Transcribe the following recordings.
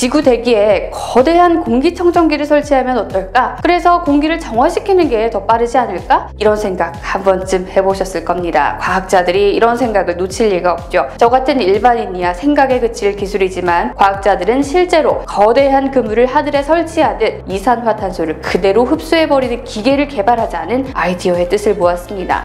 지구 대기에 거대한 공기청정기를 설치하면 어떨까? 그래서 공기를 정화시키는 게 더 빠르지 않을까? 이런 생각 한 번쯤 해보셨을 겁니다. 과학자들이 이런 생각을 놓칠 리가 없죠. 저 같은 일반인이야 생각에 그칠 기술이지만 과학자들은 실제로 거대한 그물을 하늘에 설치하듯 이산화탄소를 그대로 흡수해버리는 기계를 개발하자는 아이디어의 뜻을 모았습니다.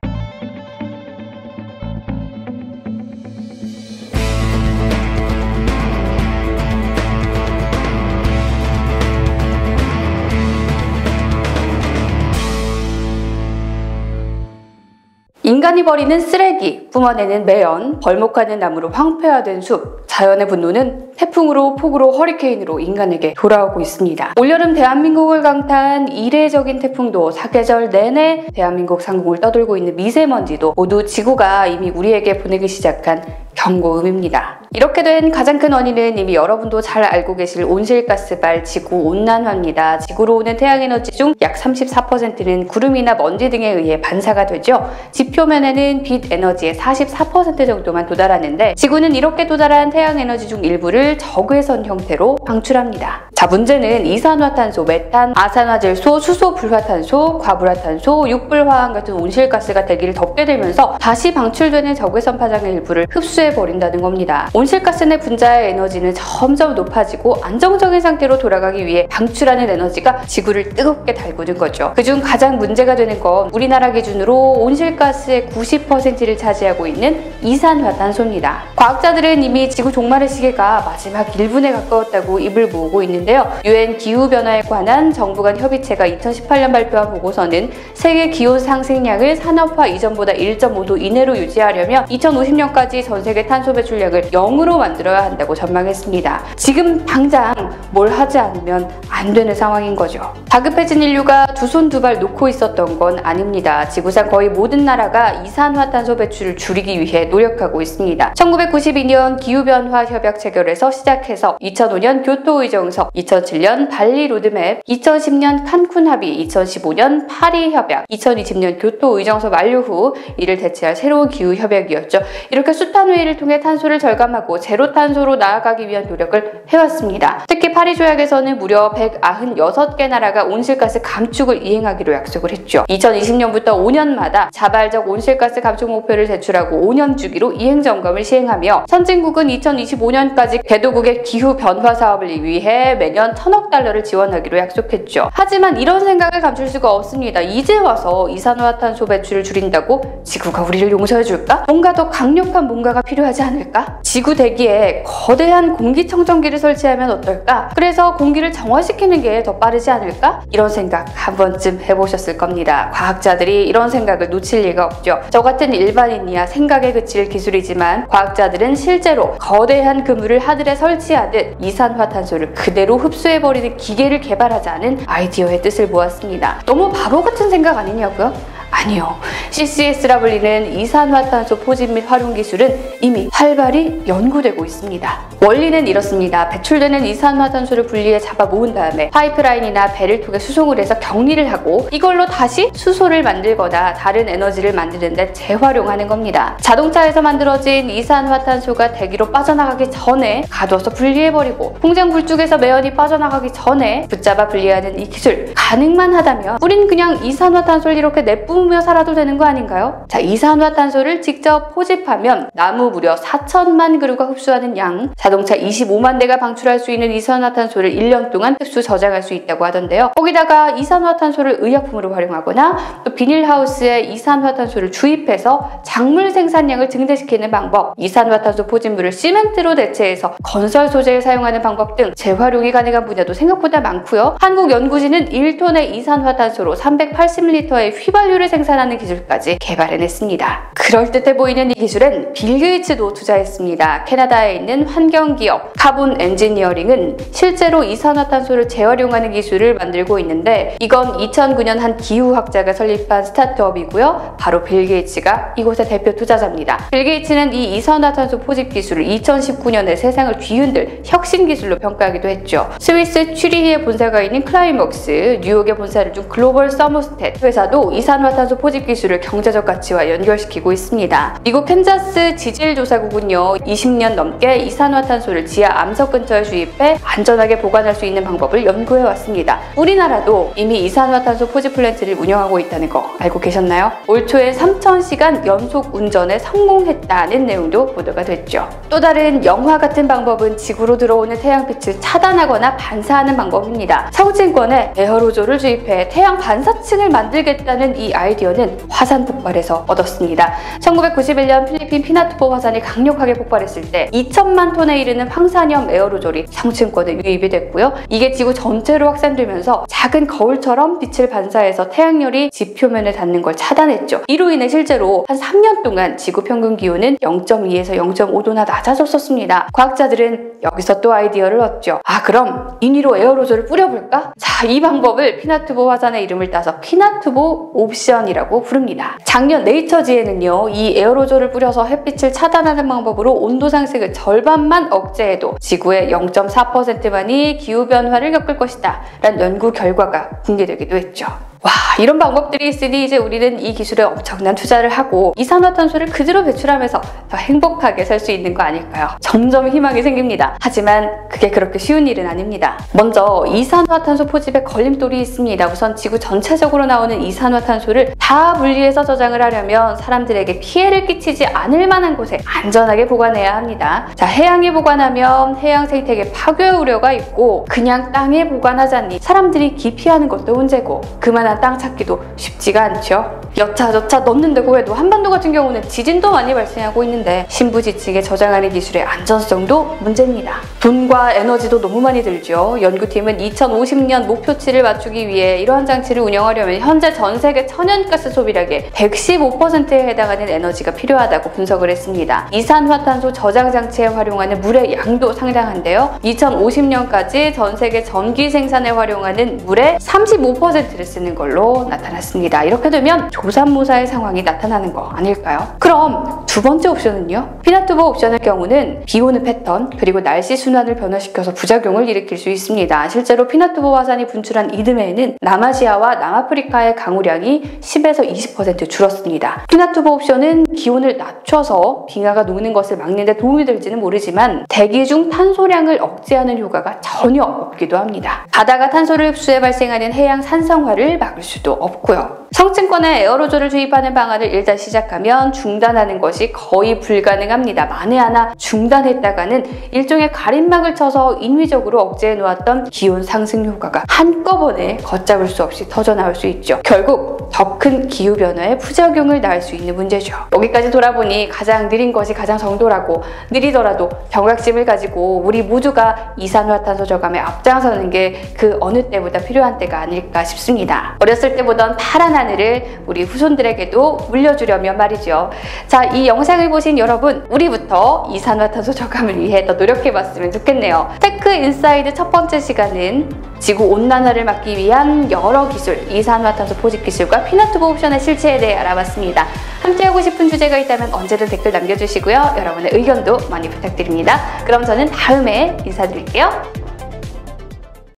인간이 버리는 쓰레기, 뿜어내는 매연, 벌목하는 나무로 황폐화된 숲, 자연의 분노는 태풍으로, 폭우로, 허리케인으로 인간에게 돌아오고 있습니다. 올여름 대한민국을 강타한 이례적인 태풍도 사계절 내내 대한민국 상공을 떠돌고 있는 미세먼지도 모두 지구가 이미 우리에게 보내기 시작한 경고음입니다. 이렇게 된 가장 큰 원인은 이미 여러분도 잘 알고 계실 온실가스발 지구온난화입니다. 지구로 오는 태양에너지 중 약 34%는 구름이나 먼지 등에 의해 반사가 되죠. 지표면에는 빛 에너지의 44% 정도만 도달하는데 지구는 이렇게 도달한 태양에너지 중 일부를 적외선 형태로 방출합니다. 자, 문제는 이산화탄소, 메탄, 아산화질소, 수소불화탄소, 과불화탄소, 육불화학 같은 온실가스가 대기를 덮게 되면서 다시 방출되는 적외선 파장의 일부를 흡수해버린다는 겁니다. 온실가스 내 분자의 에너지는 점점 높아지고 안정적인 상태로 돌아가기 위해 방출하는 에너지가 지구를 뜨겁게 달구는 거죠. 그중 가장 문제가 되는 건 우리나라 기준으로 온실가스의 90%를 차지하고 있는 이산화탄소입니다. 과학자들은 이미 지구 종말의 시계가 마지막 1분에 가까웠다고 입을 모으고 있는데요. UN 기후변화에 관한 정부 간 협의체가 2018년 발표한 보고서는 세계 기온 상승량을 산업화 이전보다 1.5도 이내로 유지하려면 2050년까지 전 세계 탄소 배출량을 0으로 만들어야 한다고 전망했습니다. 지금 당장 뭘 하지 않으면 안 되는 상황인 거죠. 다급해진 인류가 두 손 두 발 놓고 있었던 건 아닙니다. 지구상 거의 모든 나라가 이산화탄소 배출을 줄이기 위해 노력하고 있습니다. 1992년 기후변화 협약 체결에서 시작해서 2005년 교토 의정서, 2007년 발리 로드맵, 2010년 칸쿤 합의, 2015년 파리 협약, 2020년 교토 의정서 만료 후 이를 대체할 새로운 기후 협약이었죠. 이렇게 숱한 회의를 통해 탄소를 절감하고 제로 탄소로 나아가기 위한 노력을 해왔습니다. 특히 파리 조약에서는 무려 196개 나라가 온실가스 감축을 이행하기로 약속을 했죠. 2020년부터 5년마다 자발적 온실가스 감축 목표를 제출하고 5년 주기로 이행 점검을 시행하며 선진국은 2025년까지 개도국의 기후 변화 사업을 위해 매년 1,000억 달러를 지원하기로 약속했죠. 하지만 이런 생각을 감출 수가 없습니다. 이제 와서 이산화탄소 배출을 줄인다고 지구가 우리를 용서해줄까? 뭔가 더 강력한 뭔가가 필요하지 않을까? 지구 대기에 거대한 공기청정기를 설치하면 어떨까? 그래서 공기를 정화시키는 게 더 빠르지 않을까? 이런 생각 한 번쯤 해보셨을 겁니다. 과학자들이 이런 생각을 놓칠 리가 없죠. 저 같은 일반인이야 생각에 그칠 기술이지만 과학자들은 실제로 거대한 그물을 하늘에 설치하듯 이산화탄소를 그대로 흡수해버리는 기계를 개발하자는 아이디어의 뜻을 모았습니다. 너무 바보 같은 생각 아니냐고요? 아니요. CCS라 불리는 이산화탄소 포집 및 활용 기술은 이미 활발히 연구되고 있습니다. 원리는 이렇습니다. 배출되는 이산화탄소를 분리해 잡아 모은 다음에 파이프라인이나 배를 통해 수송을 해서 격리를 하고 이걸로 다시 수소를 만들거나 다른 에너지를 만드는 데 재활용하는 겁니다. 자동차에서 만들어진 이산화탄소가 대기로 빠져나가기 전에 가둬서 분리해버리고 공장 굴뚝에서 매연이 빠져나가기 전에 붙잡아 분리하는 이 기술 가능만 하다면 우린 그냥 이산화탄소를 이렇게 내뿜으며 살아도 되는 거 아닌가요? 자, 이산화탄소를 직접 포집하면 나무 무려 4천만 그루가 흡수하는 양, 자동차 25만 대가 방출할 수 있는 이산화탄소를 1년 동안 흡수 저장할 수 있다고 하던데요. 거기다가 이산화탄소를 의약품으로 활용하거나 또 비닐하우스에 이산화탄소를 주입해서 작물 생산량을 증대시키는 방법, 이산화탄소 포집물을 시멘트로 대체해서 건설 소재에 사용하는 방법 등 재활용이 가능한 분야도 생각보다 많고요. 한국 연구진은 1톤의 이산화탄소로 380L의 휘발유를 생산하는 기술까지 개발해냈습니다. 그럴듯해 보이는 이 기술엔 빌 게이츠도 투자했습니다. 캐나다에 있는 환경기업 카본 엔지니어링은 실제로 이산화탄소를 재활용하는 기술을 만들고 있는데 이건 2009년 한 기후학자가 설립한 스타트업이고요. 바로 빌 게이츠가 이곳의 대표 투자자입니다. 빌 게이츠는 이 이산화탄소 포집 기술을 2019년에 세상을 뒤흔들 혁신 기술로 평가하기도 했죠. 스위스 취리히에 본사가 있는 클라이먹스, 뉴욕에 본사를 둔 글로벌 서머스텟 회사도 이산화탄소 이산화탄소 포집 기술을 경제적 가치와 연결시키고 있습니다. 미국 캔자스 지질조사국은요, 20년 넘게 이산화탄소를 지하 암석 근처에 주입해 안전하게 보관할 수 있는 방법을 연구해 왔습니다. 우리나라도 이미 이산화탄소 포집 플랜트를 운영하고 있다는 거 알고 계셨나요? 올 초에 3,000시간 연속 운전에 성공했다는 내용도 보도가 됐죠. 또 다른 영화 같은 방법은 지구로 들어오는 태양빛을 차단하거나 반사하는 방법입니다. 서울증권에 에어로졸을 주입해 태양 반사층을 만들겠다는 이 아이디어는 화산 폭발에서 얻었습니다. 1991년 필리핀 피나투보 화산이 강력하게 폭발했을 때 2천만 톤에 이르는 황산염 에어로졸이 성층권에 유입이 됐고요. 이게 지구 전체로 확산되면서 작은 거울처럼 빛을 반사해서 태양열이 지 표면에 닿는 걸 차단했죠. 이로 인해 실제로 한 3년 동안 지구 평균 기온은 0.2에서 0.5도나 낮아졌었습니다. 과학자들은 여기서 또 아이디어를 얻죠. 그럼 인위로 에어로졸을 뿌려볼까? 자, 이 방법을 피나투보 화산의 이름을 따서 피나투보 옵션이라고 부릅니다. 작년 네이처지에는요, 이 에어로졸을 뿌려서 햇빛을 차단하는 방법으로 온도 상승을 절반만 억제해도 지구의 0.4%만이 기후변화를 겪을 것이다 라는 연구 결과가 공개되기도 했죠. 와, 이런 방법들이 있으니 이제 우리는 이 기술에 엄청난 투자를 하고 이산화탄소를 그대로 배출하면서 더 행복하게 살 수 있는 거 아닐까요? 점점 희망이 생깁니다. 하지만 그게 그렇게 쉬운 일은 아닙니다. 먼저 이산화탄소 포집에 걸림돌이 있습니다. 우선 지구 전체적으로 나오는 이산화탄소를 다 분리해서 저장을 하려면 사람들에게 피해를 끼치지 않을 만한 곳에 안전하게 보관해야 합니다. 자, 해양에 보관하면 해양 생태계 파괴 우려가 있고 그냥 땅에 보관하자니 사람들이 기피하는 것도 문제고 그만한 땅 찾기도 쉽지가 않죠. 여차저차 넣는다고 해도 한반도 같은 경우는 지진도 많이 발생하고 있는데 신부지층에 저장하는 기술의 안전성도 문제입니다. 돈과 에너지도 너무 많이 들죠. 연구팀은 2050년 목표치를 맞추기 위해 이러한 장치를 운영하려면 현재 전 세계 천연가스 소비량의 115%에 해당하는 에너지가 필요하다고 분석을 했습니다. 이산화탄소 저장 장치에 활용하는 물의 양도 상당한데요. 2050년까지 전 세계 전기 생산에 활용하는 물의 35%를 쓰는 걸로 나타났습니다. 이렇게 되면 조삼모사의 상황이 나타나는 거 아닐까요? 그럼 두 번째 옵션은요? 피나투보 옵션의 경우는 비 오는 패턴 그리고 날씨 순환을 변화시켜서 부작용을 일으킬 수 있습니다. 실제로 피나투보 화산이 분출한 이듬해에는 남아시아와 남아프리카의 강우량이 10에서 20% 줄었습니다. 피나투보 옵션은 기온을 낮춰서 빙하가 녹는 것을 막는 데 도움이 될지는 모르지만 대기 중 탄소량을 억제하는 효과가 전혀 없기도 합니다. 바다가 탄소를 흡수해 발생하는 해양 산성화를 막을 수도 없고요. 성층권에 에어로졸을 주입하는 방안을 일단 시작하면 중단하는 것이 거의 불가능합니다. 만에 하나 중단했다가는 일종의 가림막을 쳐서 인위적으로 억제해 놓았던 기온 상승 효과가 한꺼번에 걷잡을 수 없이 터져나올 수 있죠. 결국 더 큰 기후변화의 부작용을 낳을 수 있는 문제죠. 여기까지 돌아보니 가장 느린 것이 가장 정도라고, 느리더라도 경각심을 가지고 우리 모두가 이산화탄소 저감에 앞장서는 게 그 어느 때보다 필요한 때가 아닐까 싶습니다. 어렸을 때 보던 파란 하늘을 우리 후손들에게도 물려주려면 말이죠. 자, 이 영상을 보신 여러분, 우리부터 이산화탄소 저감을 위해 더 노력해봤으면 좋겠네요. 테크 인사이드 첫 번째 시간은 지구 온난화를 막기 위한 여러 기술, 이산화탄소 포집 기술과 피나투보 옵션의 실체에 대해 알아봤습니다. 함께하고 싶은 주제가 있다면 언제든 댓글 남겨주시고요. 여러분의 의견도 많이 부탁드립니다. 그럼 저는 다음에 인사드릴게요.